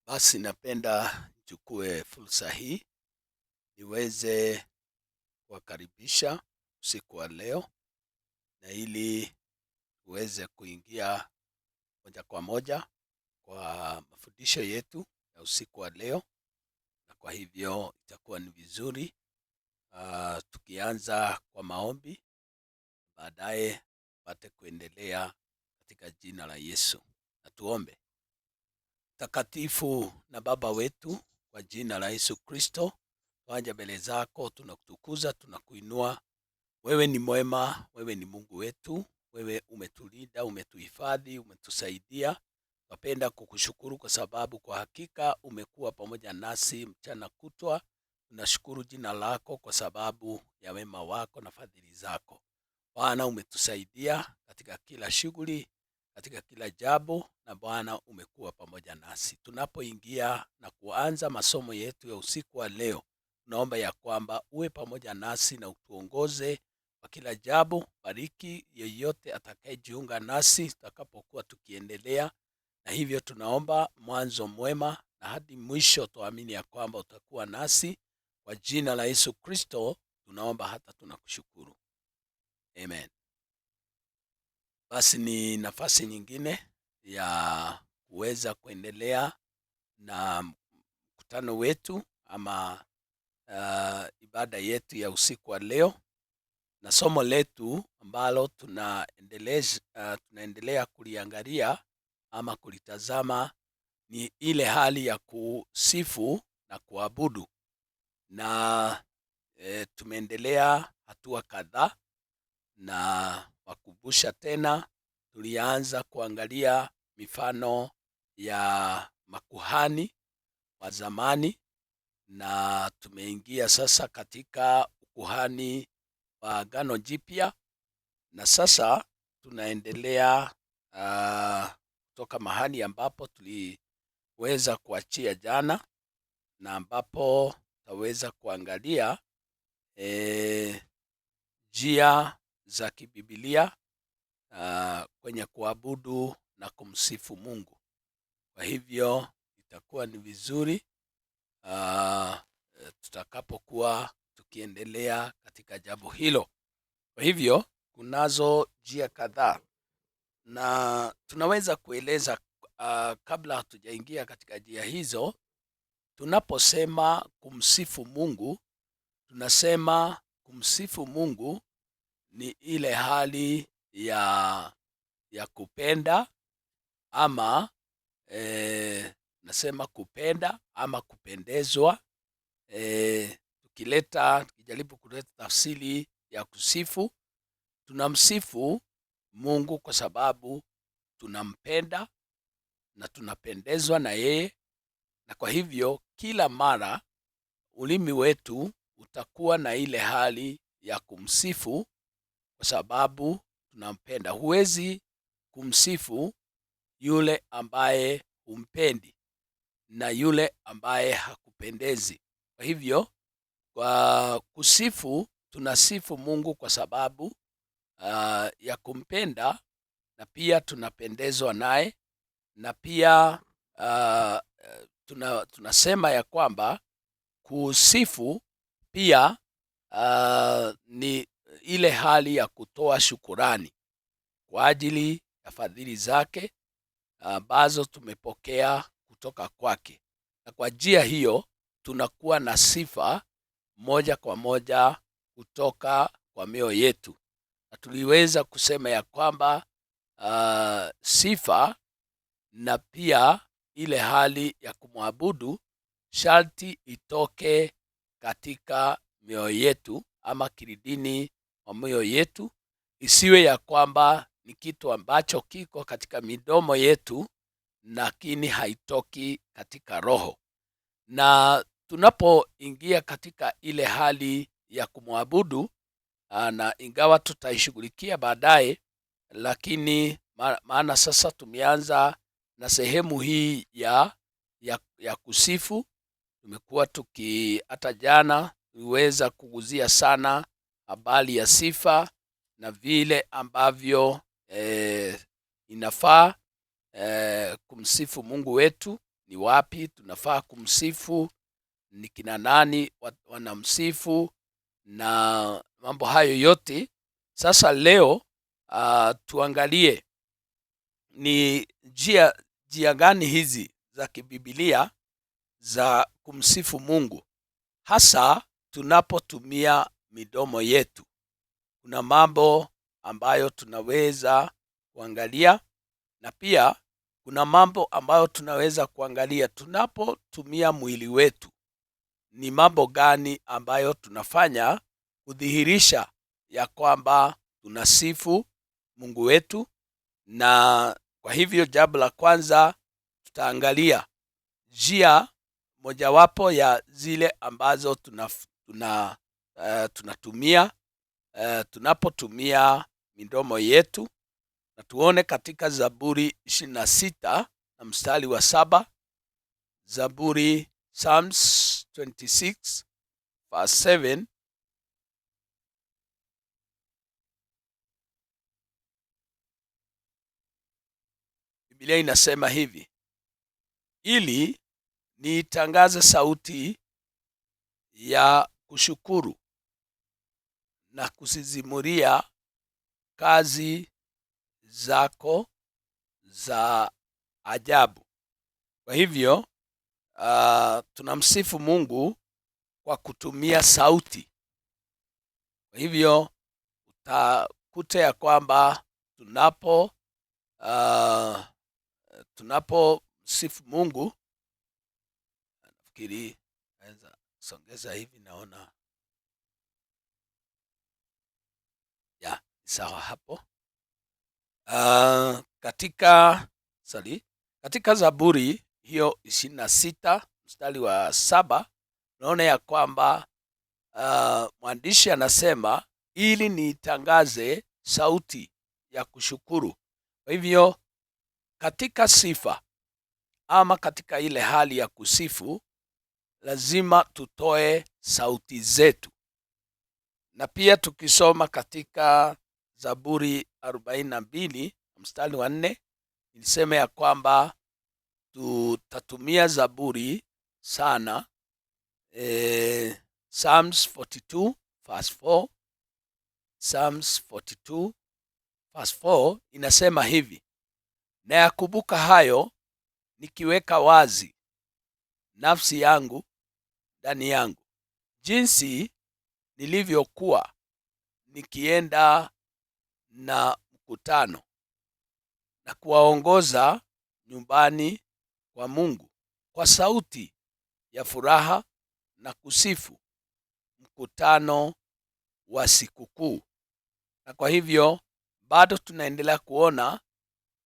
Basi napenda nichukue fursa hii niweze kuwakaribisha usiku wa leo, na ili tuweze kuingia moja kwa moja kwa mafundisho yetu ya usiku wa leo. Na kwa hivyo itakuwa ni vizuri tukianza kwa maombi, baadaye tupate kuendelea katika jina la Yesu. Na tuombe. Takatifu na Baba wetu, kwa jina la Yesu Kristo, twaja mbele zako, tunakutukuza, tunakuinua. Wewe ni mwema, wewe ni Mungu wetu, wewe umetulinda, umetuhifadhi, umetusaidia. Tunapenda kukushukuru kwa sababu kwa hakika umekuwa pamoja nasi mchana kutwa. Tunashukuru jina lako kwa sababu ya wema wako na fadhili zako. Bwana, umetusaidia katika kila shughuli, katika kila jambo, na Bwana umekuwa pamoja nasi. Tunapoingia na kuanza masomo yetu ya usiku wa leo, tunaomba ya kwamba uwe pamoja nasi na utuongoze kwa kila jambo. Bariki yeyote atakayejiunga nasi tutakapokuwa tukiendelea, na hivyo tunaomba mwanzo mwema na hadi mwisho tuamini ya kwamba utakuwa nasi. Kwa jina la Yesu Kristo tunaomba hata tunakushukuru. Amen. Basi ni nafasi nyingine ya kuweza kuendelea na mkutano wetu ama ibada yetu ya usiku wa leo, na somo letu ambalo tunaendelea kuliangalia ama kulitazama ni ile hali ya kusifu na kuabudu. Na tumeendelea hatua kadhaa, na wakumbusha tena, tulianza kuangalia mifano ya makuhani wa zamani, na tumeingia sasa katika ukuhani wa Agano Jipya, na sasa tunaendelea kutoka mahali ambapo tuliweza kuachia jana, na ambapo tutaweza kuangalia njia za kibibilia kwenye kuabudu na kumsifu Mungu. Kwa hivyo itakuwa ni vizuri tutakapokuwa tukiendelea katika jambo hilo. Kwa hivyo kunazo njia kadhaa, na tunaweza kueleza kabla hatujaingia katika njia hizo. Tunaposema kumsifu Mungu, tunasema kumsifu Mungu ni ile hali ya kupenda ama nasema kupenda ama kupendezwa. Tukijaribu kuleta tafsiri ya kusifu, tunamsifu Mungu kwa sababu tunampenda na tunapendezwa na yeye, na kwa hivyo kila mara ulimi wetu utakuwa na ile hali ya kumsifu kwa sababu tunampenda. Huwezi kumsifu yule ambaye humpendi na yule ambaye hakupendezi. Kwa hivyo kwa kusifu, tunasifu Mungu kwa sababu ya kumpenda, na pia tunapendezwa naye, na pia tunasema ya kwamba kusifu pia ni ile hali ya kutoa shukurani kwa ajili ya fadhili zake ambazo tumepokea kutoka kwake, na kwa njia hiyo tunakuwa na sifa moja kwa moja kutoka kwa mioyo yetu. Na tuliweza kusema ya kwamba sifa na pia ile hali ya kumwabudu sharti itoke katika mioyo yetu ama kilindini wa mioyo yetu, isiwe ya kwamba ni kitu ambacho kiko katika midomo yetu lakini haitoki katika roho. Na tunapoingia katika ile hali ya kumwabudu, na ingawa tutaishughulikia baadaye, lakini maana sasa tumeanza na sehemu hii ya kusifu. Tumekuwa hata jana tuliweza kuguzia sana habari ya sifa na vile ambavyo inafaa kumsifu Mungu wetu, ni wapi tunafaa kumsifu, ni kina nani wanamsifu na mambo hayo yote. Sasa leo tuangalie ni njia gani hizi za kibibilia za kumsifu Mungu, hasa tunapotumia midomo yetu. Kuna mambo ambayo tunaweza kuangalia, na pia kuna mambo ambayo tunaweza kuangalia tunapotumia mwili wetu. Ni mambo gani ambayo tunafanya kudhihirisha ya kwamba tunasifu Mungu wetu? Na kwa hivyo jambo la kwanza tutaangalia njia mojawapo ya zile ambazo tunatumia tunapotumia midomo yetu, na tuone katika Zaburi 26 na mstari wa 7. Zaburi, Psalms 26 verse 7. Biblia inasema hivi: ili niitangaze sauti ya kushukuru na kusizimulia kazi zako za ajabu. Kwa hivyo tunamsifu Mungu kwa kutumia sauti. Kwa hivyo utakuta ya kwamba tunapo Mungu, nafikiri naweza songeza hivi, naona ya sawa hapo. Katika Zaburi hiyo 26 mstari wa 7 naona ya kwamba mwandishi anasema ili nitangaze sauti ya kushukuru. Kwa hivyo katika sifa ama katika ile hali ya kusifu, lazima tutoe sauti zetu. Na pia tukisoma katika Zaburi 42 mstari wa 4 ilisema ya kwamba tutatumia zaburi sana. Psalms 42 verse 4, Psalms 42 verse 4 inasema hivi: na yakumbuka hayo nikiweka wazi nafsi yangu ndani yangu, jinsi nilivyokuwa nikienda na mkutano na kuwaongoza nyumbani kwa Mungu kwa sauti ya furaha na kusifu mkutano wa sikukuu. Na kwa hivyo bado tunaendelea kuona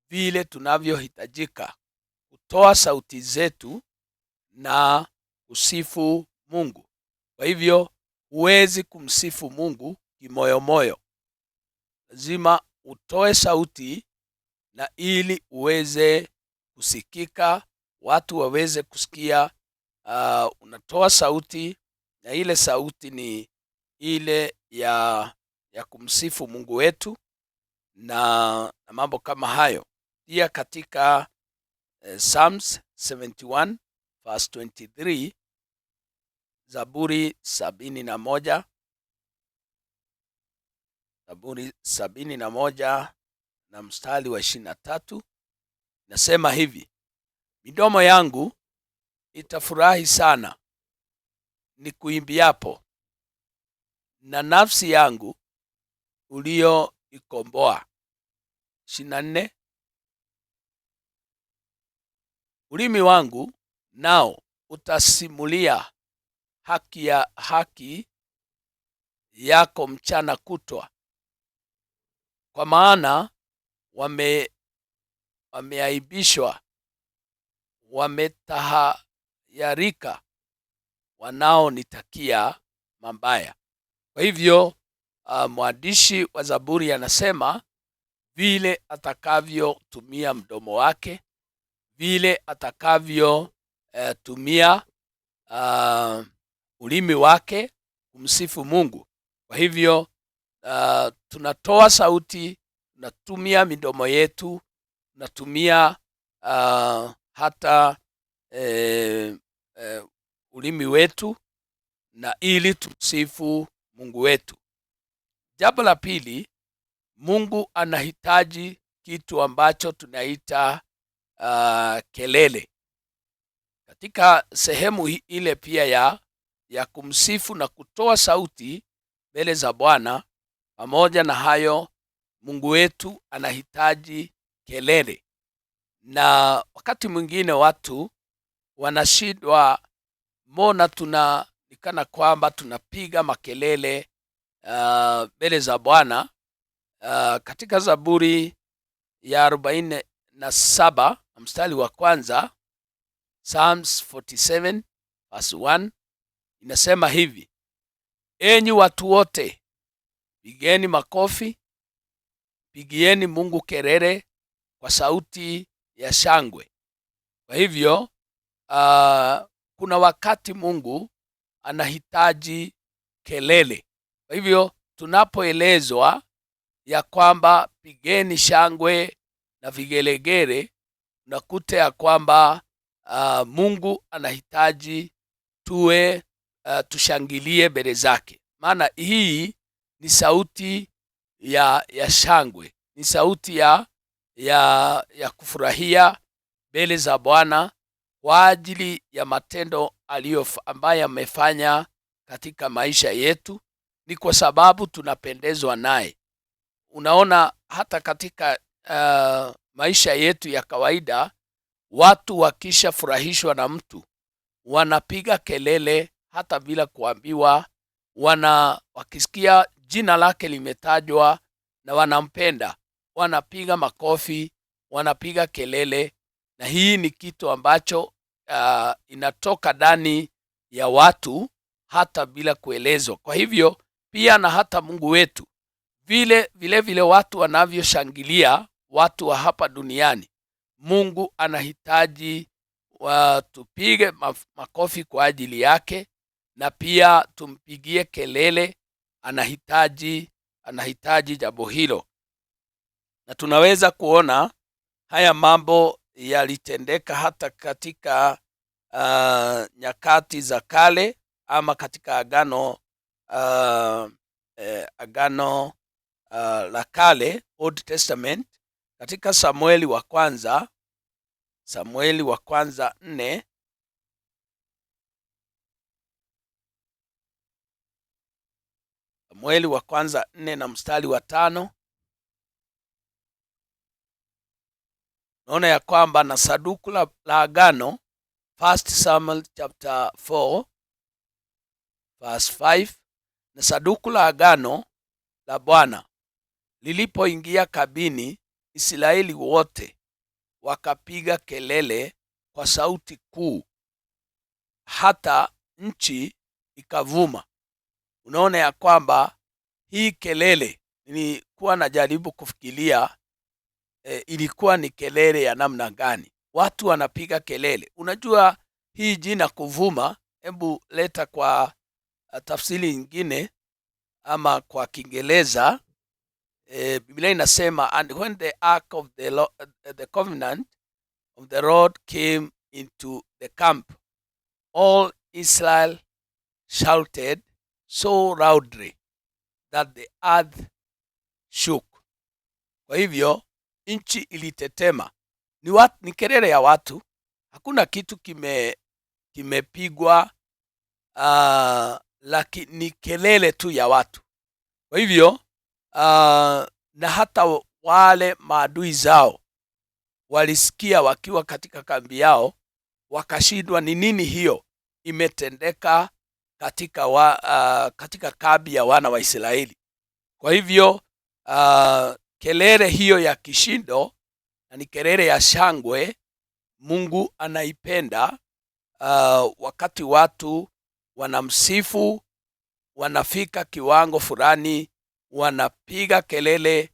vile tunavyohitajika kutoa sauti zetu na kusifu Mungu. Kwa hivyo huwezi kumsifu Mungu kimoyomoyo, lazima utoe sauti, na ili uweze kusikika, watu waweze kusikia unatoa sauti, na ile sauti ni ile ya kumsifu Mungu wetu na mambo kama hayo. Pia katika Psalms 71 verse 23, Zaburi 71, Zaburi 71 na mstari wa 23 nasema hivi: midomo yangu itafurahi sana nikuimbiapo, na nafsi yangu ulioikomboa. 24, ulimi wangu nao utasimulia haki yako mchana kutwa, kwa maana wameaibishwa, wametahayarika wanaonitakia mabaya. Kwa hivyo mwandishi wa Zaburi anasema vile atakavyotumia mdomo wake, vile atakavyotumia ulimi wake kumsifu Mungu. Kwa hivyo tunatoa sauti, tunatumia midomo yetu, tunatumia hata e, e, ulimi wetu na ili tumsifu Mungu wetu. Jambo la pili, Mungu anahitaji kitu ambacho tunaita kelele. Katika sehemu ile pia ya kumsifu na kutoa sauti mbele za Bwana, pamoja na hayo Mungu wetu anahitaji kelele. Na wakati mwingine watu wanashindwa, mbona tunaonekana kwamba tunapiga makelele mbele za Bwana. Katika Zaburi ya 47 mstari wa kwanza, Psalms 47 verse 1, inasema hivi: enyi watu wote, pigeni makofi, pigieni Mungu kelele kwa sauti ya shangwe. Kwa hivyo kuna wakati Mungu anahitaji kelele. Kwa hivyo tunapoelezwa ya kwamba pigeni shangwe na vigelegele, unakuta ya kwamba Mungu anahitaji tuwe tushangilie mbele zake, maana hii ni sauti ya shangwe, ni sauti ya kufurahia mbele za Bwana kwa ajili ya matendo ambayo amefanya katika maisha yetu. Ni kwa sababu tunapendezwa naye. Unaona, hata katika maisha yetu ya kawaida, watu wakishafurahishwa na mtu wanapiga kelele hata bila kuambiwa. Wakisikia jina lake limetajwa na wanampenda, wanapiga makofi, wanapiga kelele, na hii ni kitu ambacho inatoka ndani ya watu hata bila kuelezwa. Kwa hivyo pia na hata Mungu wetu vile watu wanavyoshangilia watu wa hapa duniani, Mungu anahitaji tupige makofi kwa ajili yake, na pia tumpigie kelele. Anahitaji jambo hilo, na tunaweza kuona haya mambo yalitendeka hata katika nyakati za kale, ama katika agano la kale, Old Testament, katika Samueli wa kwanza 4, Samueli wa kwanza 4 na mstari wa 5, naona ya kwamba na sanduku la agano, 1 Samuel chapter 4 verse 5, na sanduku la agano la Bwana lilipoingia kabini, Israeli wote wakapiga kelele kwa sauti kuu, hata nchi ikavuma. Unaona ya kwamba hii kelele, nilikuwa najaribu kufikiria ilikuwa ni kelele ya namna gani? Watu wanapiga kelele. Unajua hii jina kuvuma, hebu leta kwa tafsiri nyingine ama kwa Kiingereza. Biblia inasema, and when the ark of the covenant of the Lord came into the camp, all Israel shouted so loudly that the earth shook. Kwa hivyo nchi ilitetema. Ni kelele ya watu, hakuna kitu kimepigwa, lakini ni kelele tu ya watu. Kwa hivyo na hata wale maadui zao walisikia wakiwa katika kambi yao, wakashindwa ni nini hiyo imetendeka katika kambi ya wana wa Israeli. Kwa hivyo kelele hiyo ya kishindo, na ni kelele ya shangwe, Mungu anaipenda. Wakati watu wanamsifu, wanafika kiwango fulani, wanapiga kelele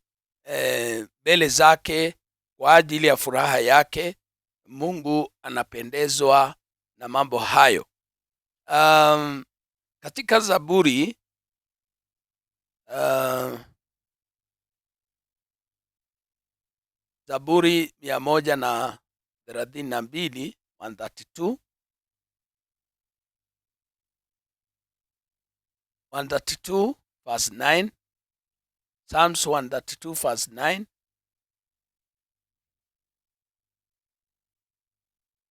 mbele zake kwa ajili ya furaha yake. Mungu anapendezwa na mambo hayo. Katika Zaburi Zaburi 132 132, 132 verse 9. Psalms 132 verse 9.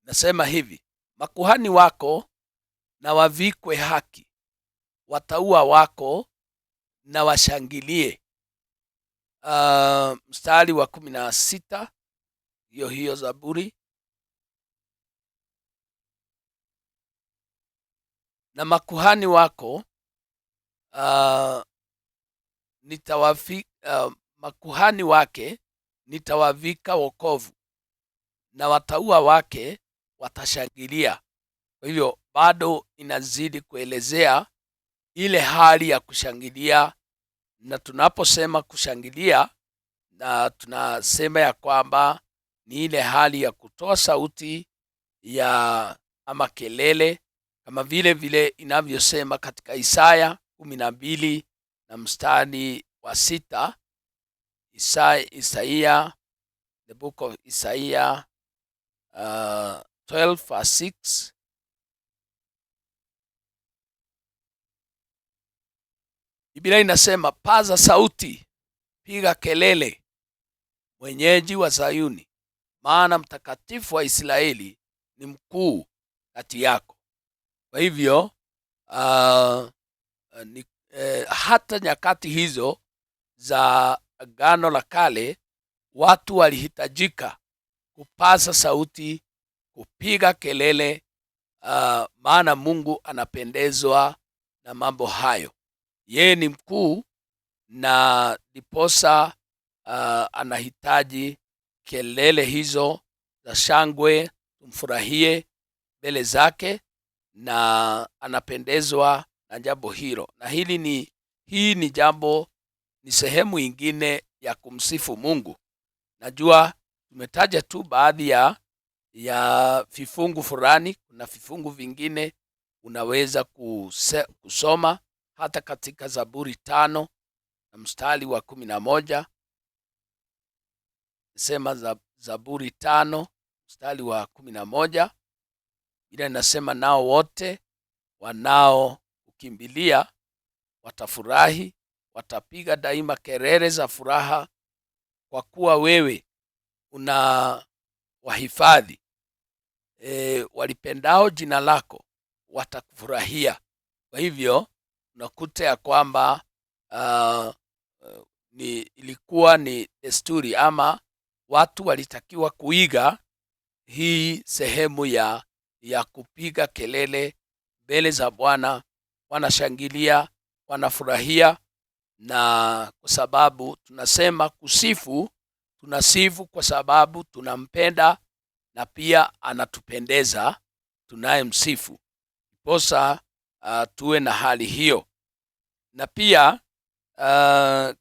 Nasema hivi: makuhani wako na wavikwe haki, watauwa wako na washangilie. Mstari wa 16, hiyo Zaburi. Na makuhani wako makuhani wake nitawavika wokovu, na watauwa wake watashangilia. Kwa hivyo bado inazidi kuelezea ile hali ya kushangilia, na tunaposema kushangilia, na tunasema ya kwamba ni ile hali ya kutoa sauti ya ama kelele, kama vile inavyosema katika Isaya 12 na mstari wa 6. Isaiah, the book of Isaiah 12 verse 6. Biblia inasema, paza sauti, piga kelele, mwenyeji wa Sayuni, maana mtakatifu wa Israeli ni mkuu kati yako. Kwa hivyo hata nyakati hizo za Agano la Kale, watu walihitajika kupaza sauti, kupiga kelele, maana Mungu anapendezwa na mambo hayo. Yeye ni mkuu, na ndiposa anahitaji kelele hizo za shangwe, tumfurahie mbele zake, na anapendezwa na jambo hilo. Na hii ni jambo, ni sehemu ingine ya kumsifu Mungu. Najua tumetaja tu baadhi ya vifungu fulani. Kuna vifungu vingine unaweza kusoma hata katika Zaburi 5 na mstari wa 11. Sema Zaburi 5 mstari wa 11, ile inasema, nao wote wanao ukimbilia watafurahi, watapiga daima kelele za furaha, kwa kuwa wewe una wahifadhi. Walipendao jina lako watakufurahia. Kwa hivyo unakuta ya kwamba ilikuwa ni desturi, ama watu walitakiwa kuiga hii sehemu ya kupiga kelele mbele za Bwana. Wanashangilia, wanafurahia, na kwa sababu tunasema kusifu, tunasifu kwa sababu tunampenda na pia anatupendeza tunaye msifu. Ndiposa tuwe na hali hiyo. Na pia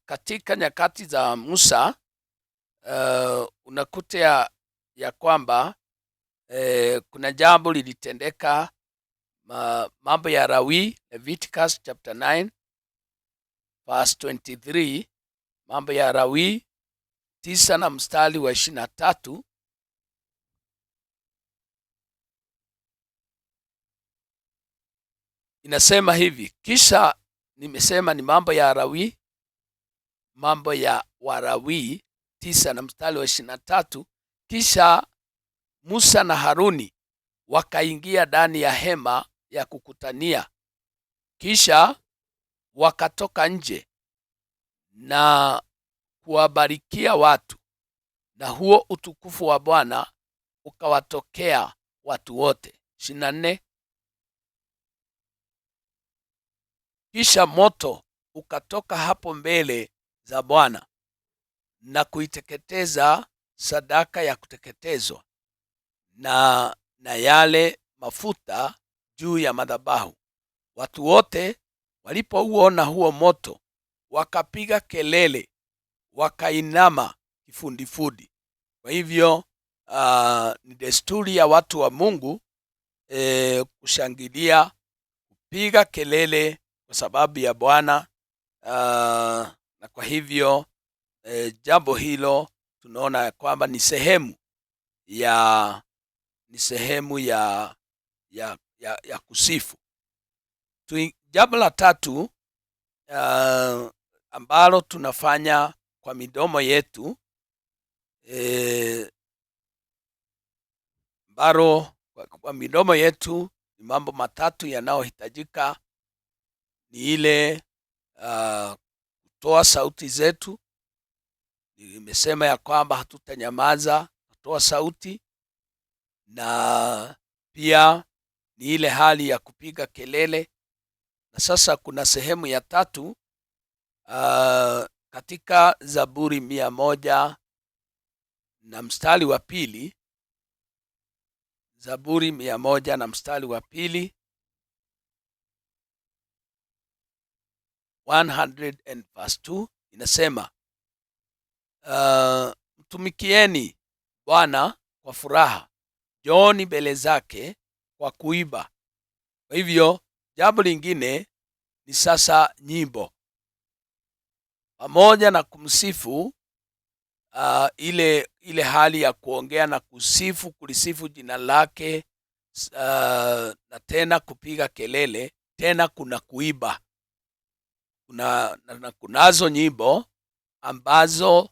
katika nyakati za Musa unakuta ya kwamba kuna jambo lilitendeka, mambo ya Lawi, Leviticus chapter 9 verse 23, mambo ya Lawi 9 na mstari wa 23. Inasema hivi, kisha nimesema ni mambo ya Lawi, mambo ya Walawi 9 na mstari wa 23. Kisha Musa na Haruni wakaingia ndani ya hema ya kukutania, kisha wakatoka nje na kuwabarikia watu, na huo utukufu wa Bwana ukawatokea watu wote. 24. Kisha moto ukatoka hapo mbele za Bwana na kuiteketeza sadaka ya kuteketezwa na yale mafuta juu ya madhabahu. Watu wote walipouona huo moto wakapiga kelele, wakainama kifudifudi. Kwa hivyo ni desturi ya watu wa Mungu kushangilia, kupiga kelele kwa sababu ya Bwana. Na kwa hivyo jambo hilo tunaona kwamba ni sehemu ni sehemu ya kusifu. Jambo la tatu ambalo tunafanya kwa midomo yetu kwa midomo yetu ni mambo matatu yanayohitajika. Ni ile kutoa sauti zetu. Nimesema ya kwamba hatutanyamaza kutoa sauti, na pia ni ile hali ya kupiga kelele. Na sasa kuna sehemu ya tatu katika Zaburi 100 na mstari wa 2. Zaburi 100 na mstari wa 2, 100 and verse 2 inasema, mtumikieni Bwana kwa furaha, njooni mbele zake kwa kuimba. Kwa hivyo jambo lingine ni sasa nyimbo pamoja na kumsifu. Ile hali ya kuongea na kusifu, kulisifu jina lake, na tena kupiga kelele, tena kuna kuimba. Kunazo nyimbo ambazo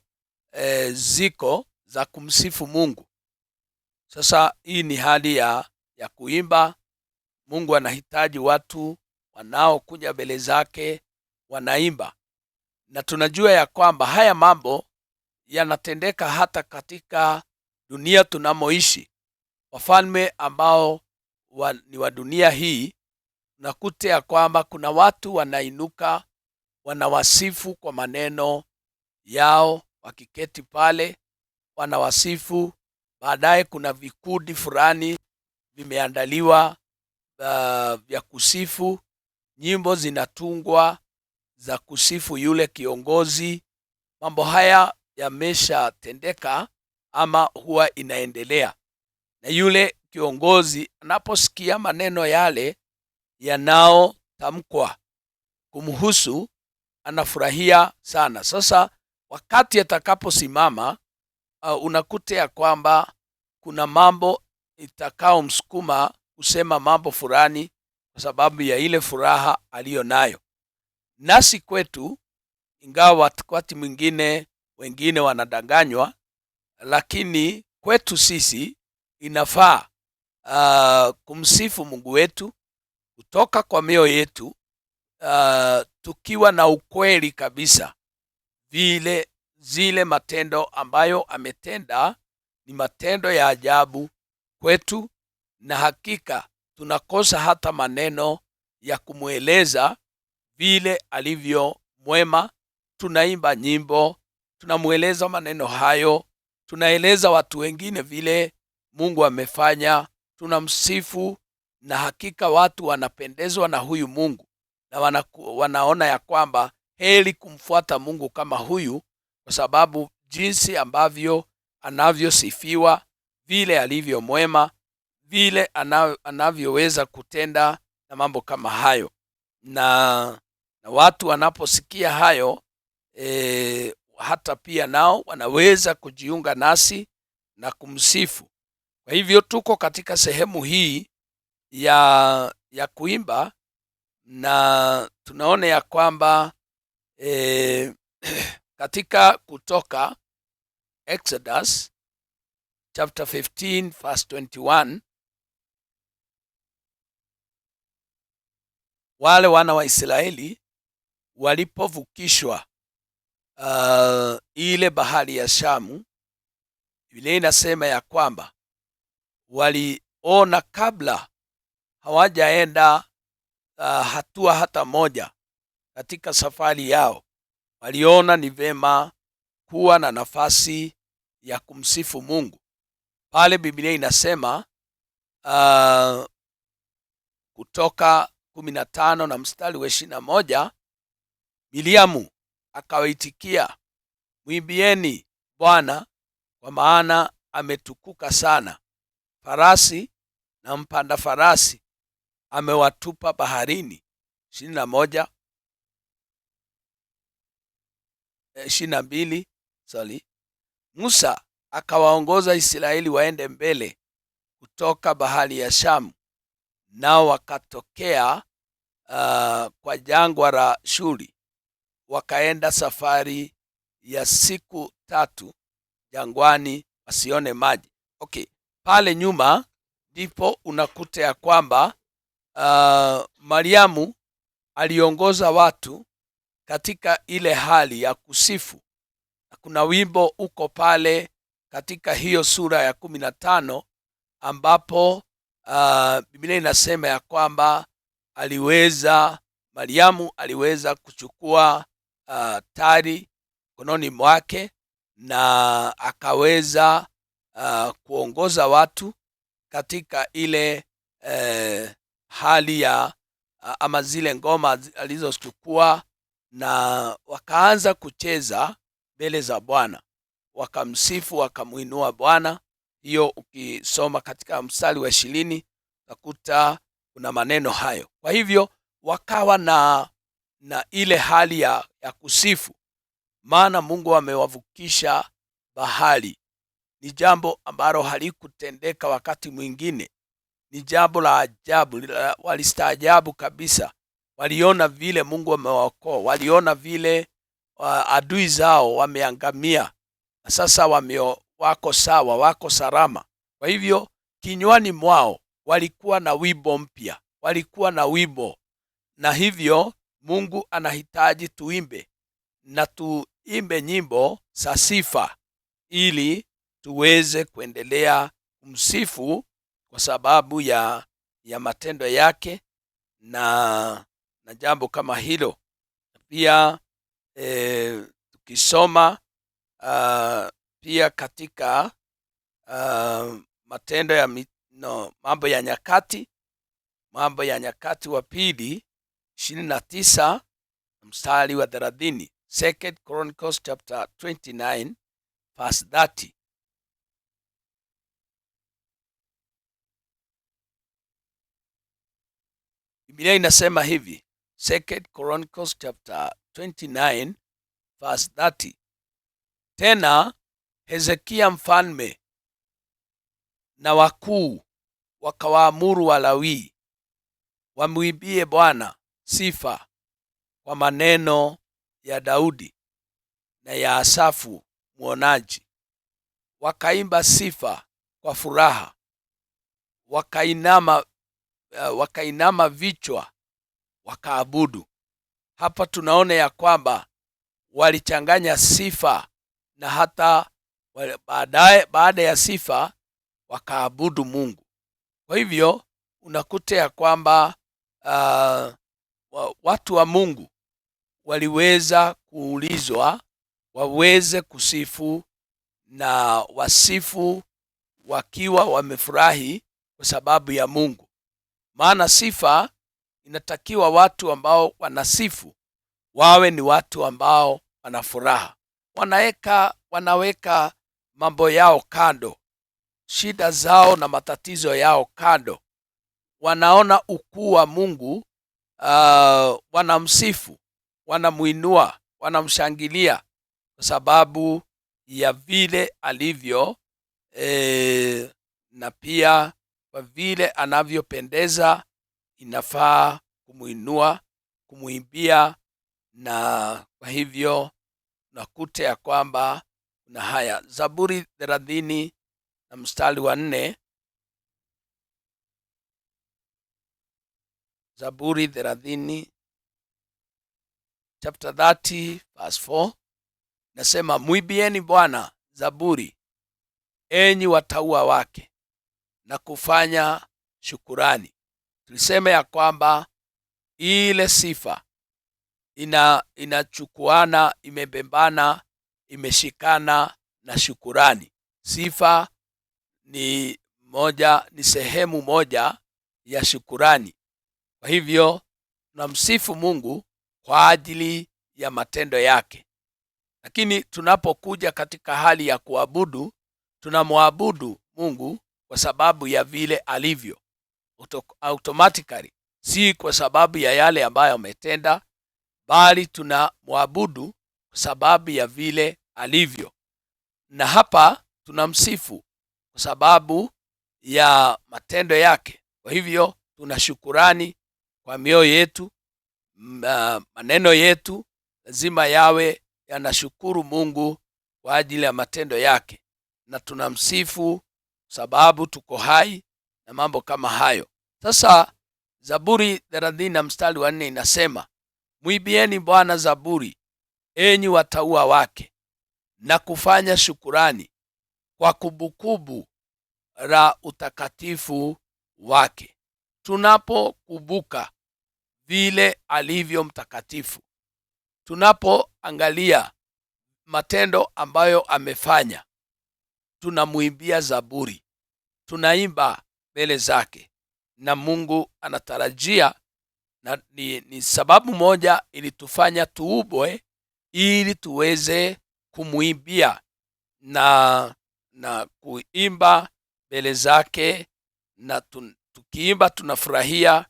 ziko za kumsifu Mungu. Sasa hii ni hali ya kuimba. Mungu anahitaji watu wanaokuja mbele zake wanaimba, na tunajua ya kwamba haya mambo yanatendeka hata katika dunia tunamoishi. Wafalme ambao ni wa dunia hii, unakuta ya kwamba kuna watu wanainuka wanawasifu kwa maneno yao, wakiketi pale wanawasifu. Baadaye kuna vikundi fulani vimeandaliwa vya kusifu. Nyimbo zinatungwa za kusifu yule kiongozi. Mambo haya yameshatendeka ama huwa inaendelea, na yule kiongozi anaposikia maneno yale yanayotamkwa kumhusu anafurahia sana. Sasa wakati atakaposimama, unakuta ya kwamba kuna mambo itakaomsukuma kusema mambo fulani kwa sababu ya ile furaha aliyo nayo. Nasi kwetu, ingawa wakati mwingine wengine wanadanganywa, lakini kwetu sisi inafaa kumsifu Mungu wetu kutoka kwa mioyo yetu, tukiwa na ukweli kabisa. Zile matendo ambayo ametenda ni matendo ya ajabu kwetu, na hakika tunakosa hata maneno ya kumweleza vile alivyo mwema. Tunaimba nyimbo, tunamweleza maneno hayo, tunaeleza watu wengine vile Mungu amefanya, tunamsifu, na hakika watu wanapendezwa na huyu Mungu, na wanaona ya kwamba heri kumfuata Mungu kama huyu, kwa sababu jinsi ambavyo anavyosifiwa, vile alivyo mwema, vile anavyoweza kutenda na mambo kama hayo. Na watu wanaposikia hayo, hata pia nao wanaweza kujiunga nasi na kumsifu. Kwa hivyo tuko katika sehemu hii ya kuimba, na tunaona ya kwamba katika Kutoka, Exodus chapter 15 verse 21, wale wana wa Israeli walipovukishwa ile bahari ya Shamu, Biblia inasema ya kwamba waliona kabla hawajaenda hatua hata moja katika safari yao, waliona ni vema kuwa na nafasi ya kumsifu Mungu. Pale Biblia inasema Kutoka 15 na mstari wa 21, Miriamu akawaitikia, mwimbieni Bwana, kwa maana ametukuka sana. Farasi na mpanda farasi amewatupa baharini. 22. Musa akawaongoza Israeli waende mbele kutoka bahari ya Shamu, nao wakatokea kwa jangwa la Shuri, wakaenda safari ya siku 3 jangwani wasione maji. Okay, pale nyuma ndipo unakuta ya kwamba Mariamu aliongoza watu katika ile hali ya kusifu. Kuna wimbo uko pale katika hiyo sura ya 15 ambapo Biblia inasema ya kwamba Mariamu aliweza kuchukua tari mkononi mwake na akaweza kuongoza watu katika ile hali ya ama zile ngoma alizochukua, na wakaanza kucheza mbele za Bwana, wakamsifu, wakamuinua Bwana. Hiyo ukisoma katika mstari wa 20 utakuta kuna maneno hayo. Kwa hivyo wakawa na ile hali ya kusifu, maana Mungu amewavukisha bahari. Ni jambo ambalo halikutendeka wakati mwingine, ni jambo la ajabu. Walistaajabu kabisa, waliona vile Mungu amewaokoa, waliona vile adui zao wameangamia, na sasa wako sawa, wako salama. Kwa hivyo kinywani mwao walikuwa na wimbo mpya, walikuwa na wimbo. Na hivyo Mungu anahitaji tuimbe, na tuimbe nyimbo za sifa ili tuweze kuendelea kumsifu kwa sababu ya matendo yake na jambo kama hilo. Pia tukisoma pia katika Mambo ya Nyakati wa Pili 29 mstari wa 30. 2 Chronicles chapter 29 verse 30. Biblia inasema hivi, 2 Chronicles chapter 29 verse 30. Tena Hezekia mfalme na wakuu wakawaamuru Walawi wamwimbie Bwana sifa kwa maneno ya Daudi na ya Asafu mwonaji. Wakaimba sifa kwa furaha, wakainama vichwa, wakaabudu. Hapa tunaona ya kwamba walichanganya sifa na hata baada ya sifa wakaabudu Mungu. Kwa hivyo unakuta ya kwamba watu wa Mungu waliweza kuulizwa waweze kusifu, na wasifu wakiwa wamefurahi kwa sababu ya Mungu. Maana sifa inatakiwa watu ambao wanasifu wawe ni watu ambao wana furaha, wanaweka mambo yao kando, shida zao na matatizo yao kando, wanaona ukuu wa Mungu, wanamsifu, wanamuinua, wanamshangilia kwa sababu ya vile alivyo, na pia kwa vile anavyopendeza. Inafaa kumuinua, kumuimbia, na kwa hivyo nakuta ya kwamba na haya. Zaburi 30 na mstari wa 4. Zaburi 30 chapter 30 verse 4 nasema, muimbieni Bwana zaburi, enyi watauwa wake, na kufanya shukurani. Tulisema ya kwamba ile sifa inachukuana, imebembana, imeshikana na shukurani. Sifa ni sehemu moja ya shukurani. Kwa hivyo tunamsifu Mungu kwa ajili ya matendo yake, lakini tunapokuja katika hali ya kuabudu, tunamwabudu Mungu kwa sababu ya vile alivyo automatically, si kwa sababu ya yale ambayo ametenda, bali tunamwabudu kwa sababu ya vile alivyo. Na hapa tunamsifu kwa sababu ya matendo yake. Kwa hivyo tuna shukurani kwa mioyo yetu, maneno yetu lazima yawe yanashukuru Mungu kwa ajili ya matendo yake, na tunamsifu sababu tuko hai na mambo kama hayo. Sasa Zaburi 30 inasema, muibieni Bwana zaburi, enyi watauwa wake, na kufanya shukurani kwa kumbukumbu la utakatifu wake. Tunapokumbuka vile alivyo mtakatifu, tunapoangalia matendo ambayo amefanya, tunamuimbia zaburi, tunaimba mbele zake, na Mungu anatarajia, na ni sababu moja ilitufanya tuubwe, ili tuweze kumuimbia na kuimba mbele zake, na tukiimba tunafurahia,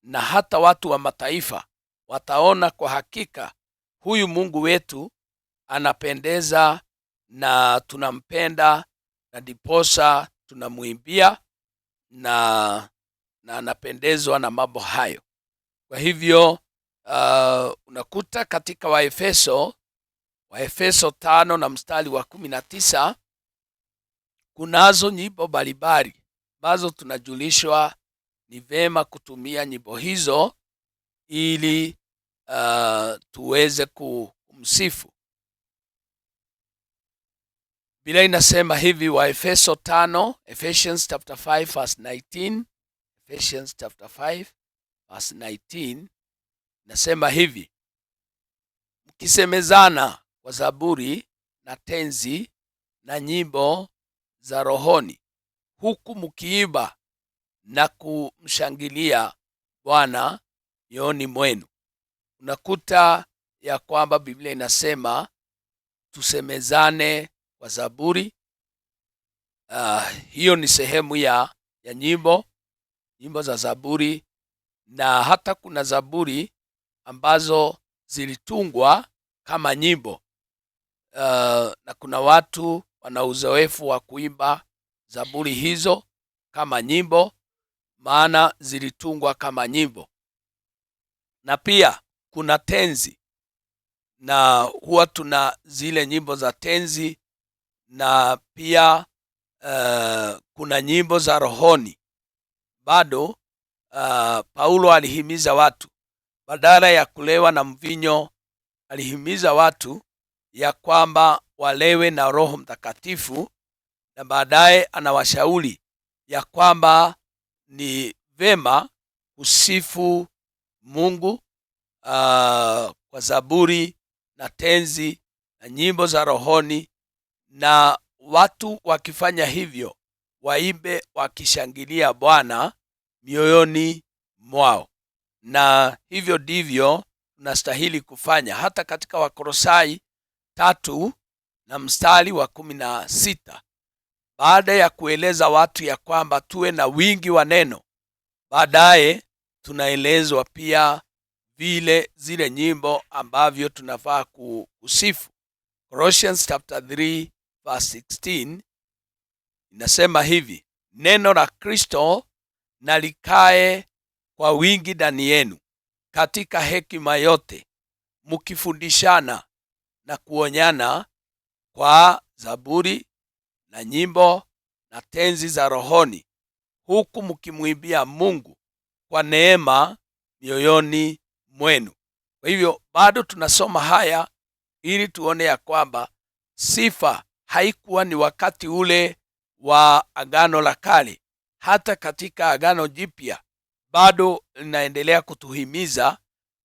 na hata watu wa mataifa wataona kwa hakika huyu Mungu wetu anapendeza na tunampenda, na ndiposa tunamuimbia na anapendezwa na mambo hayo. Kwa hivyo unakuta katika Waefeso 5:19 kunazo nyimbo mbalimbali ambazo tunajulishwa ni vema kutumia nyimbo hizo ili tuweze kumsifu. Biblia inasema hivi, Waefeso 5, Ephesians chapter 5 verse 19, Ephesians chapter 5 verse 19 inasema hivi, mkisemezana kwa zaburi na tenzi na nyimbo za rohoni, huku mkiimba na kumshangilia Bwana mioyoni mwenu. Unakuta ya kwamba Biblia inasema tusemezane kwa zaburi. Hiyo ni sehemu ya nyimbo za zaburi, na hata kuna zaburi ambazo zilitungwa kama nyimbo, na kuna watu wana uzoefu wa kuimba zaburi hizo kama nyimbo, maana zilitungwa kama nyimbo. Na pia kuna tenzi, na huwa tuna zile nyimbo za tenzi, na pia kuna nyimbo za rohoni. Bado Paulo alihimiza watu badala ya kulewa na mvinyo, alihimiza watu ya kwamba walewe na Roho Mtakatifu, na baadaye anawashauri ya kwamba ni vema kusifu Mungu kwa zaburi na tenzi na nyimbo za rohoni, na watu wakifanya hivyo waimbe wakishangilia Bwana mioyoni mwao. Na hivyo ndivyo tunastahili kufanya. Hata katika Wakolosai 3:16, baada ya kueleza watu ya kwamba tuwe na wingi wa neno, baadaye tunaelezwa pia vile zile nyimbo ambavyo tunafaa kusifu. Colossians chapter 3 verse 16 inasema hivi, neno la Kristo na likae kwa wingi ndani yenu katika hekima yote, mkifundishana na kuonyana kwa zaburi na nyimbo na tenzi za rohoni, huku mkimwimbia Mungu kwa neema mioyoni mwenu. Kwa hivyo bado tunasoma haya ili tuone ya kwamba sifa haikuwa ni wakati ule wa Agano la Kale. Hata katika Agano Jipya bado linaendelea kutuhimiza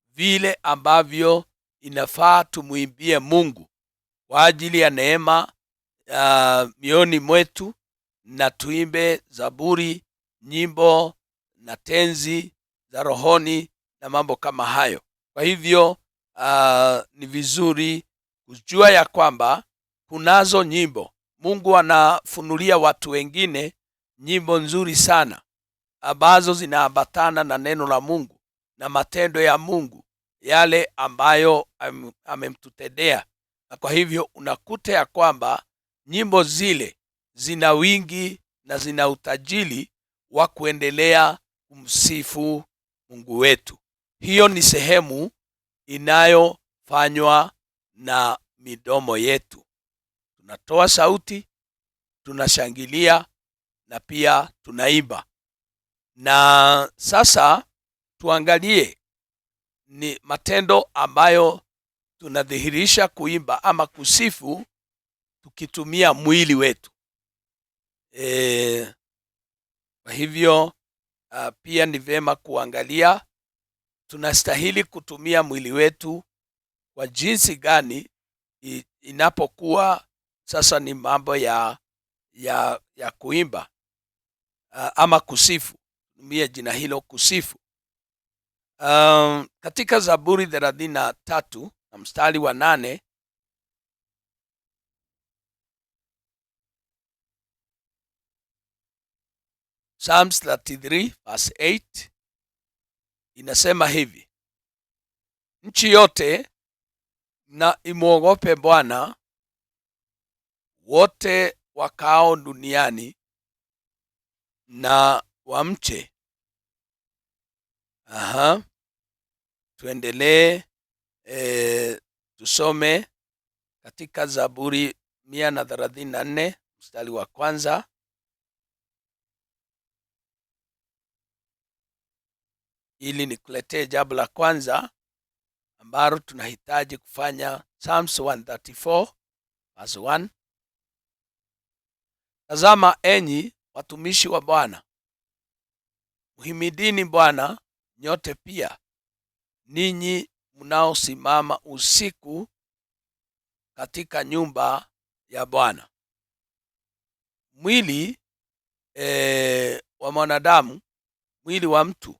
vile ambavyo inafaa tumuimbie Mungu kwa ajili ya neema mioyoni mwetu, na tuimbe zaburi, nyimbo na tenzi za rohoni na mambo kama hayo. Kwa hivyo ni vizuri kujua ya kwamba kunazo nyimbo. Mungu anafunulia watu wengine nyimbo nzuri sana ambazo zinaambatana na neno la Mungu na matendo ya Mungu yale ambayo amemtutendea. Na kwa hivyo unakuta ya kwamba nyimbo zile zina wingi na zina utajiri wa kuendelea kumsifu Mungu wetu. Hiyo ni sehemu inayofanywa na midomo yetu. Tunatoa sauti, tunashangilia na pia tunaimba. Na sasa tuangalie ni matendo ambayo tunadhihirisha kuimba ama kusifu tukitumia mwili wetu. Kwa hivyo pia ni vema kuangalia tunastahili kutumia mwili wetu kwa jinsi gani inapokuwa sasa ni mambo ya kuimba ama kusifu. Tumie jina hilo kusifu. Katika Zaburi 33 na mstari wa 8, Psalms 33 verse 8 inasema hivi: nchi yote na imwogope Bwana, wote wakao duniani na wamche. Tuendelee, tusome katika Zaburi 134 mstari wa 1. Ili nikuletee jambo la kwanza ambalo tunahitaji kufanya. Psalms 134 verse 1. Tazama enyi watumishi wa Bwana, mhimidini Bwana nyote pia, ninyi mnaosimama usiku katika nyumba ya Bwana. Mwili wa mwanadamu, mwili wa mtu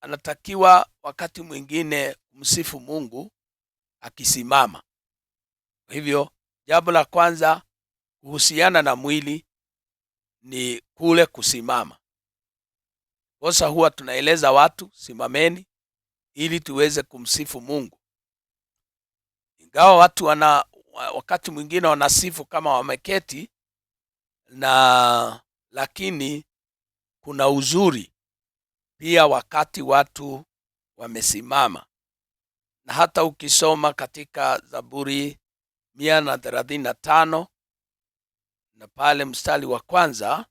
anatakiwa wakati mwingine kumsifu Mungu akisimama. Kwa hivyo jambo la kwanza kuhusiana na mwili ni kule kusimama. Kosa huwa tunaeleza watu simameni ili tuweze kumsifu Mungu. Ingawa watu wakati mwingine wanasifu kama wameketi, lakini kuna uzuri pia wakati watu wamesimama. Na hata ukisoma katika Zaburi 135 na pale mstari wa kwanza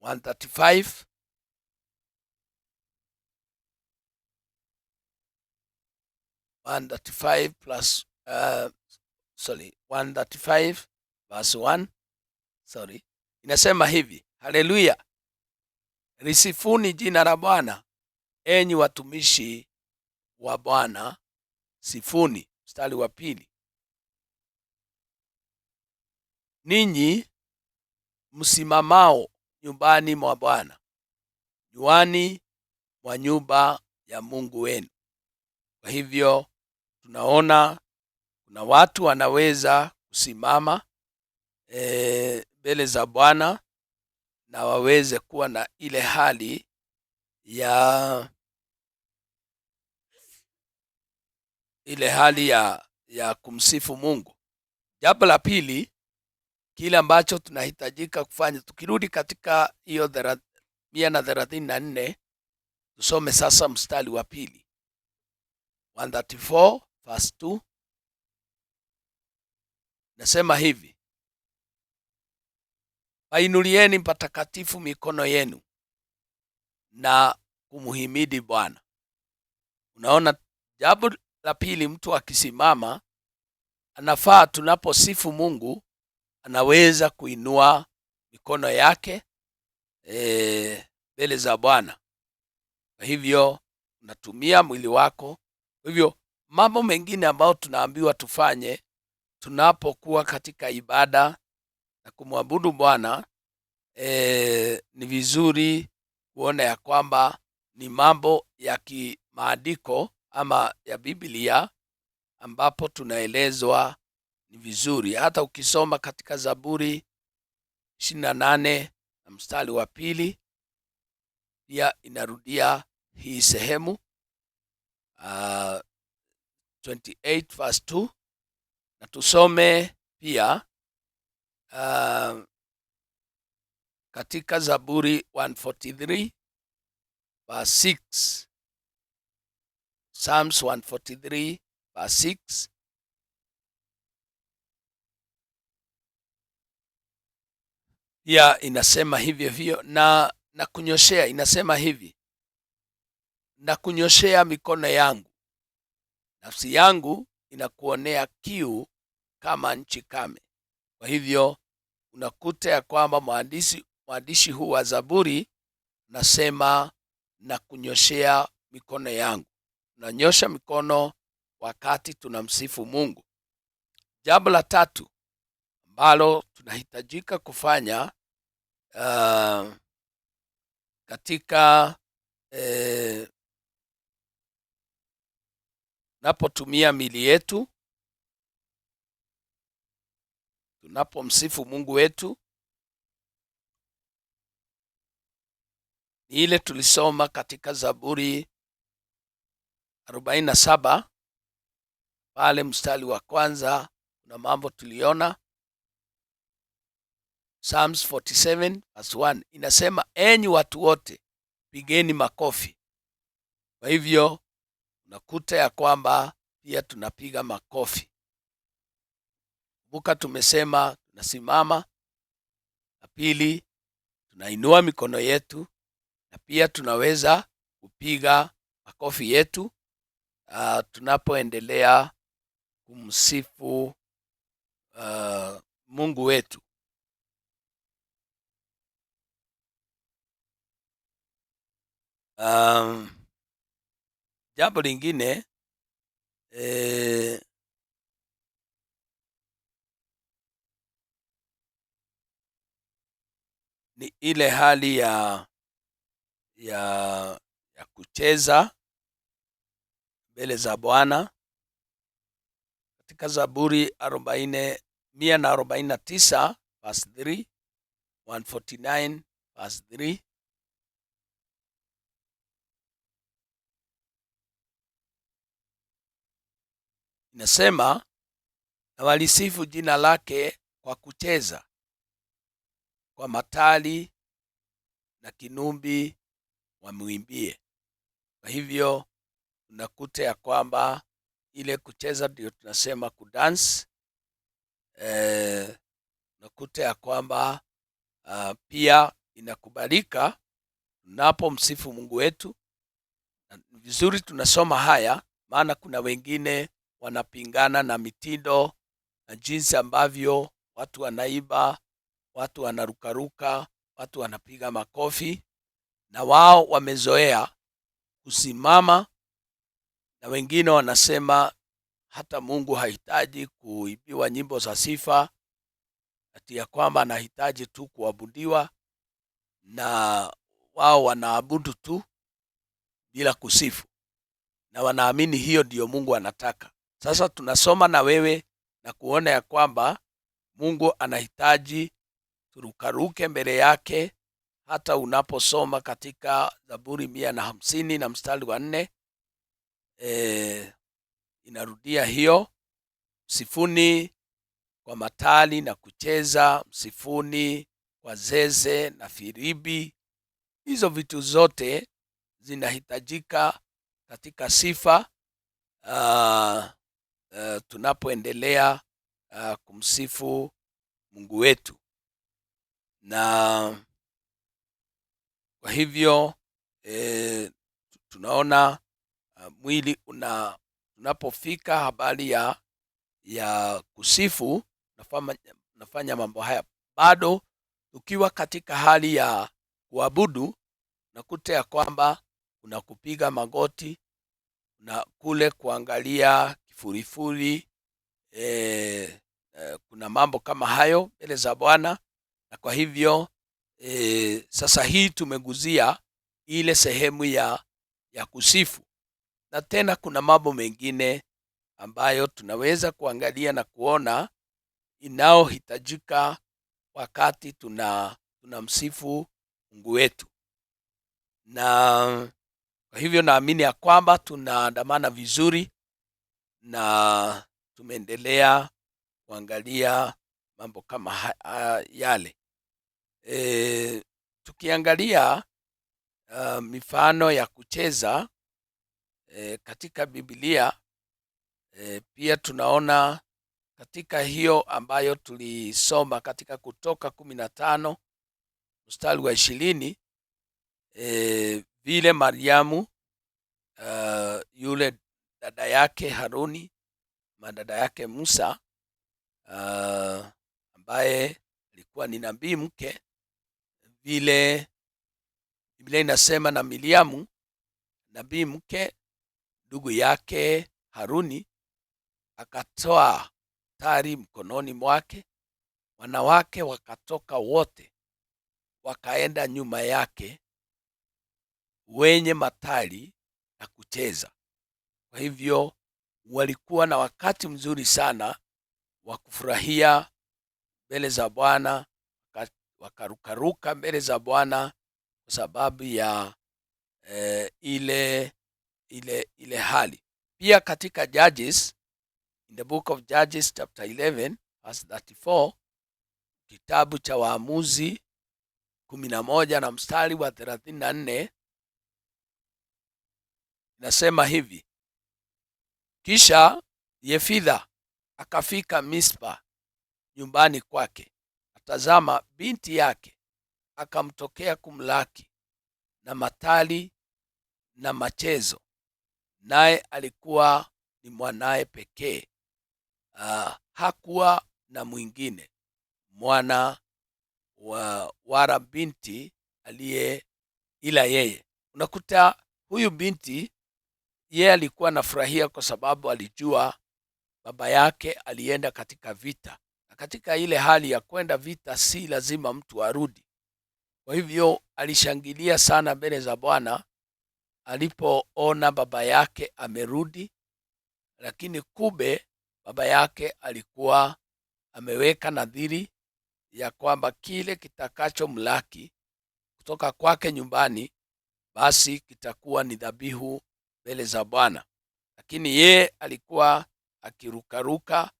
135 verse 1, inasema hivi: haleluya, lisifuni jina la Bwana, enyi watumishi wa Bwana, sifuni. Mstari wa pili, ninyi msimamao nyumbani mwa Bwana, juani mwa nyumba ya Mungu wenu. Kwa hivyo tunaona kuna watu wanaweza kusimama mbele za Bwana na waweze kuwa na ile hali ya kumsifu Mungu. Jambo la pili, kile ambacho tunahitajika kufanya, tukirudi katika hiyo 134, tusome sasa mstari wa pili. 134 verse 2 nasema hivi: painulieni patakatifu mikono yenu na kumhimidi Bwana. Unaona, jambo la pili, mtu akisimama anafaa, tunaposifu Mungu anaweza kuinua mikono yake mbele za Bwana. Kwa hivyo unatumia mwili wako. Kwa hivyo mambo mengine ambayo tunaambiwa tufanye tunapokuwa katika ibada na kumwabudu Bwana, ni vizuri kuona ya kwamba ni mambo ya kimaandiko ama ya Biblia ambapo tunaelezwa ni vizuri. Hata ukisoma katika Zaburi 28 na mstari wa 2 pia inarudia hii sehemu. 28 verse 2, na tusome pia katika Zaburi 143 verse 6. Psalms 143 verse 6. Ya inasema hivyo na kunyoshea, inasema hivi: na kunyoshea mikono yangu, nafsi yangu inakuonea kiu kama nchi kame. Kwa hivyo unakuta ya kwamba mwandishi huu wa Zaburi nasema na kunyoshea mikono yangu. Tunanyosha mikono wakati tunamsifu Mungu. Jambo la tatu ambalo tunahitajika kufanya katika napotumia mili yetu, tunapomsifu Mungu wetu, ni ile tulisoma katika Zaburi 47 pale mstari wa kwanza. Kuna mambo tuliona. Psalms 47 verse 1 inasema, enyi watu wote pigeni makofi. Kwa hivyo unakuta ya kwamba pia tunapiga makofi. Kumbuka tumesema tunasimama, na pili tunainua mikono yetu, na pia tunaweza kupiga makofi yetu tunapoendelea kumsifu Mungu wetu. Jambo lingine ni ile hali ya kucheza mbele za Bwana. Katika Zaburi 149 verse 3, 149 verse 3 inasema, na walisifu jina lake kwa kucheza, kwa matali na kinumbi wamwimbie. Kwa hivyo unakuta ya kwamba ile kucheza ndio tunasema kudance. Unakuta ya kwamba pia inakubalika tunapomsifu Mungu wetu. Ni vizuri tunasoma haya, maana kuna wengine wanapingana na mitindo na jinsi ambavyo watu wanaiba, watu wanarukaruka, watu wanapiga makofi, na wao wamezoea kusimama, na wengine wanasema hata Mungu hahitaji kuibiwa nyimbo za sifa, ati ya kwamba anahitaji tu kuabudiwa, na wao wanaabudu tu bila kusifu, na wanaamini hiyo ndiyo Mungu anataka. Sasa tunasoma na wewe na kuona ya kwamba Mungu anahitaji turukaruke mbele yake. Hata unaposoma katika Zaburi 150 na mstari wa 4, inarudia hiyo: msifuni kwa matali na kucheza, msifuni kwa zeze na firibi. Hizo vitu zote zinahitajika katika sifa tunapoendelea kumsifu Mungu wetu. Na kwa hivyo tunaona mwili unapofika habari ya kusifu, nafanya mambo haya. Bado ukiwa katika hali ya kuabudu, nakuta ya kwamba unakupiga magoti na kule kuangalia kifurifuri, kuna mambo kama hayo mbele za Bwana. Na kwa hivyo sasa hii tumeguzia ile sehemu ya kusifu, na tena kuna mambo mengine ambayo tunaweza kuangalia na kuona inayohitajika wakati tunamsifu Mungu wetu. Na kwa hivyo naamini ya kwamba tunaandamana vizuri na tumeendelea kuangalia mambo kama yale. Tukiangalia mifano ya kucheza katika Biblia, pia tunaona katika hiyo ambayo tulisoma katika Kutoka 15 mstari wa 20, vile Mariamu yule dada yake Haruni dada yake Musa ambaye alikuwa ni nabii mke, vile Biblia inasema na Miriamu nabii mke ndugu yake Haruni akatoa tari mkononi mwake, wanawake wakatoka wote wakaenda nyuma yake wenye matari na kucheza. Kwa hivyo walikuwa na wakati mzuri sana wa kufurahia mbele za Bwana, wakarukaruka mbele za Bwana kwa sababu ya ile hali. Pia katika Judges, in the book of Judges chapter 11 verse 34, kitabu cha Waamuzi 11 na mstari wa 34, inasema hivi: kisha Yefitha akafika Mispa nyumbani kwake, atazama binti yake akamtokea kumlaki na matali na machezo, naye alikuwa ni mwanaye pekee, hakuwa na mwingine, mwana wa wara binti aliye ila yeye. Unakuta huyu binti yeye alikuwa anafurahia kwa sababu alijua baba yake alienda katika vita, na katika ile hali ya kwenda vita si lazima mtu arudi. Kwa hivyo alishangilia sana mbele za Bwana alipoona baba yake amerudi, lakini kumbe baba yake alikuwa ameweka nadhiri ya kwamba kile kitakacho mlaki kutoka kwake nyumbani basi kitakuwa ni dhabihu mbele za Bwana. Lakini yeye alikuwa akirukaruka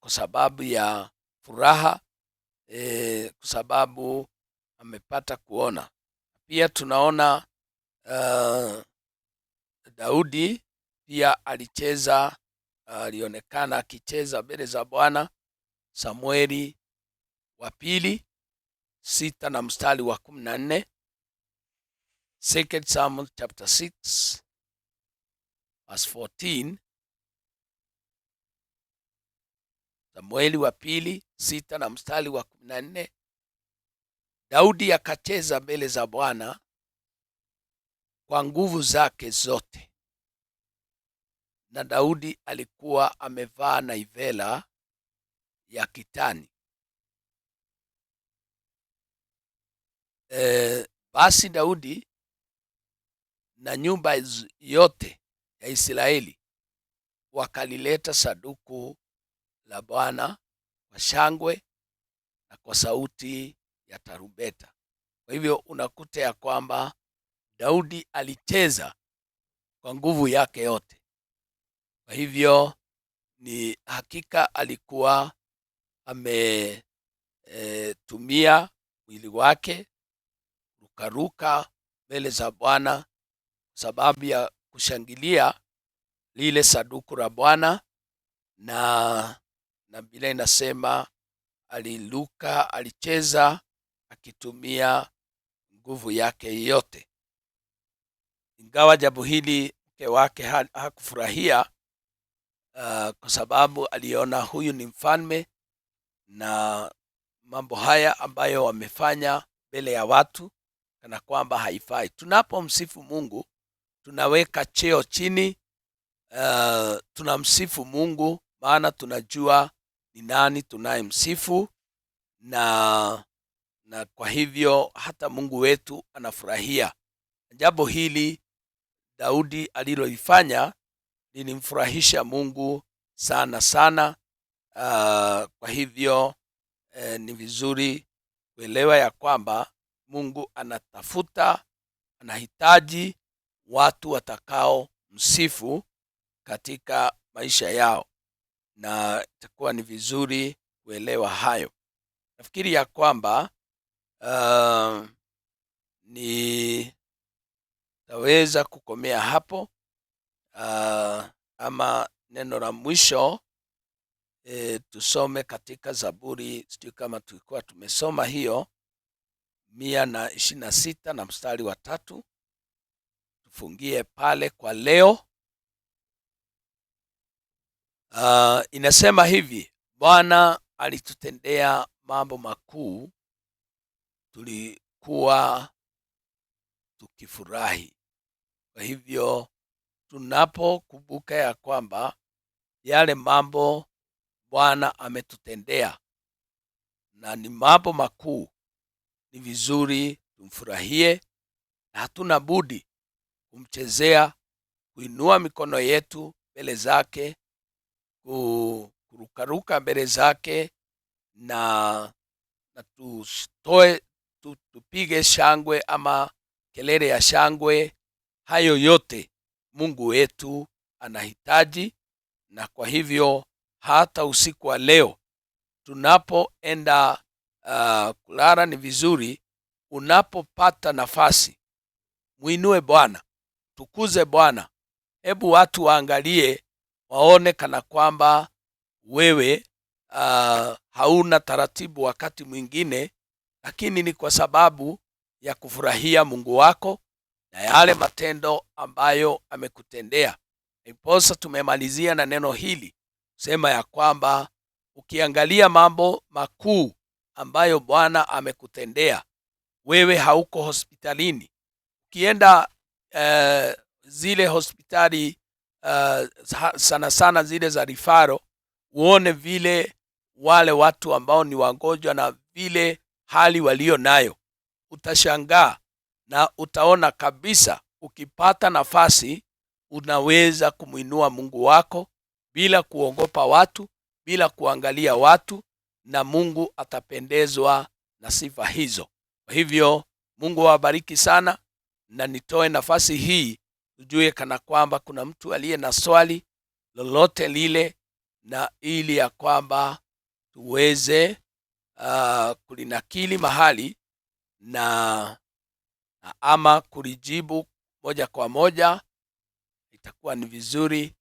kwa sababu ya furaha, kwa sababu amepata kuona. Pia tunaona Daudi pia alicheza, alionekana akicheza mbele za Bwana. Samueli wa pili 6 na mstari wa 14, 2 Samuel chapter 6 verse 14, Samueli wa pili 6 na mstari wa 14. Daudi akacheza mbele za Bwana kwa nguvu zake zote, na Daudi alikuwa amevaa naivela ya kitani. Basi Daudi na nyumba yote ya Israeli wakalileta sanduku la Bwana kwa shangwe na kwa sauti ya tarumbeta. Kwa hivyo unakuta ya kwamba Daudi alicheza kwa nguvu yake yote. Kwa hivyo ni hakika alikuwa ametumia mwili wake rukaruka mbele za Bwana sababu ya kushangilia lile sanduku la Bwana, na Biblia inasema aliluka, alicheza akitumia nguvu yake yote. Ingawa jambo hili mke wake hakufurahia, kwa sababu aliona huyu ni mfalme na mambo haya ambayo wamefanya mbele ya watu kana kwamba haifai. Tunapomsifu Mungu tunaweka cheo chini, tunamsifu Mungu maana tunajua ni nani tunayemsifu, na kwa hivyo hata Mungu wetu anafurahia. Jambo hili Daudi alilolifanya lilimfurahisha Mungu sana sana. Kwa hivyo ni vizuri kuelewa ya kwamba Mungu anahitaji watu watakao msifu katika maisha yao, na itakuwa ni vizuri kuelewa hayo. Nafikiri ya kwamba Nitaweza kukomea hapo. Ama neno la mwisho tusome katika Zaburi, sijui kama tulikuwa tumesoma hiyo 126 na mstari wa 3. Tufungie pale kwa leo. Inasema hivi: Bwana alitutendea mambo makuu, tulikuwa tukifurahi. Kwa hivyo tunapokumbuka ya kwamba yale mambo Bwana ametutendea na ni mambo makuu, ni vizuri tumfurahie, na hatuna budi kumchezea, kuinua mikono yetu mbele zake, kurukaruka mbele zake, na tupige shangwe ama kelele ya shangwe. Hayo yote Mungu wetu anahitaji. Na kwa hivyo hata usiku wa leo tunapoenda kulala, ni vizuri unapopata nafasi muinue Bwana, tukuze Bwana. Hebu watu waangalie, waone kana kwamba wewe hauna taratibu wakati mwingine, lakini ni kwa sababu ya kufurahia Mungu wako na yale matendo ambayo amekutendea. Iposa tumemalizia na neno hili kusema ya kwamba ukiangalia mambo makuu ambayo Bwana amekutendea, wewe hauko hospitalini. Ukienda zile hospitali sana sana zile za rifaro, uone vile wale watu ambao ni wagonjwa na vile hali walio nayo, utashangaa na utaona kabisa. Ukipata nafasi, unaweza kumuinua Mungu wako bila kuogopa watu, bila kuangalia watu, na Mungu atapendezwa na sifa hizo. Kwa hivyo Mungu awabariki sana, na nitoe nafasi hii tujue kana kwamba kuna mtu aliye na swali lolote lile, na ili ya kwamba tuweze kulinakili mahali na ama kulijibu moja kwa moja, itakuwa ni vizuri.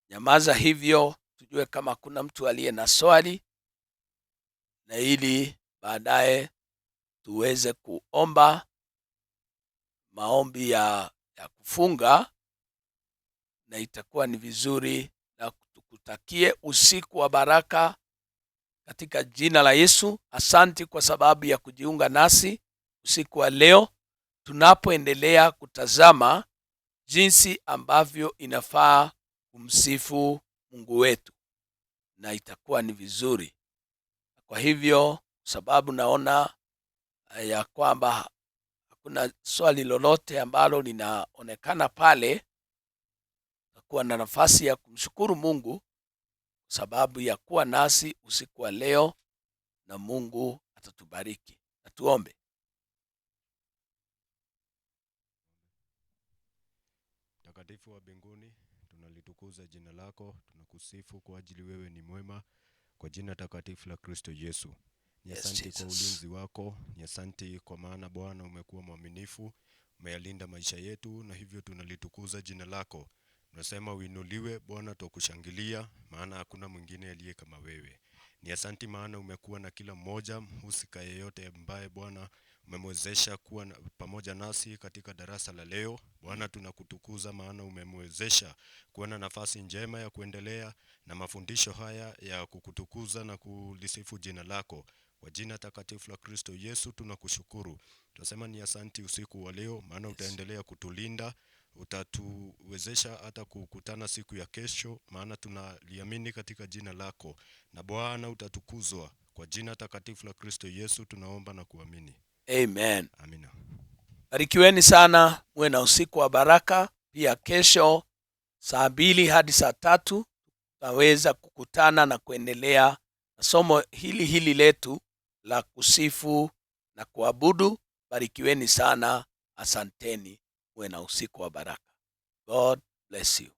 Nyamaza hivyo tujue kama kuna mtu aliye na swali, na ili baadaye tuweze kuomba maombi ya kufunga, na itakuwa ni vizuri. Na tukutakie usiku wa baraka katika jina la Yesu. Asanti kwa sababu ya kujiunga nasi usiku wa leo, tunapoendelea kutazama jinsi ambavyo inafaa kumsifu Mungu wetu, na itakuwa ni vizuri. Kwa hivyo sababu naona ya kwamba hakuna swali lolote ambalo linaonekana pale, takuwa na nafasi ya kumshukuru Mungu sababu ya kuwa nasi usiku wa leo, na Mungu atatubariki. Na tuombe. Mtakatifu wa mbinguni, tunalitukuza jina lako, tunakusifu kwa ajili wewe ni mwema, kwa jina takatifu la Kristo Yesu. Ni asante kwa ulinzi wako, ni asante kwa maana Bwana umekuwa mwaminifu, umeyalinda maisha yetu, na hivyo tunalitukuza jina lako. Tunasema uinuliwe Bwana, tukushangilia, maana hakuna mwingine aliye kama wewe. Ni asante maana umekuwa na kila mmoja, mhusika yeyote ambaye Bwana umemwezesha kuwa pamoja nasi katika darasa la leo. Bwana tunakutukuza maana umemwezesha kuwa na nafasi njema ya kuendelea na mafundisho haya ya kukutukuza na kulisifu jina lako. Kwa jina takatifu la Kristo Yesu tunakushukuru. Tunasema ni asante usiku wa leo maana utaendelea kutulinda, utatuwezesha hata kukutana siku ya kesho, maana tunaliamini katika jina lako, na Bwana utatukuzwa. Kwa jina takatifu la Kristo Yesu tunaomba na kuamini. Amen. Amina. Barikiweni sana, muwe na usiku wa baraka. Pia kesho saa 2 hadi saa 3 tutaweza kukutana na kuendelea na somo hili letu la kusifu na kuabudu. Barikiweni sana, asanteni, muwe na usiku wa baraka. God bless you.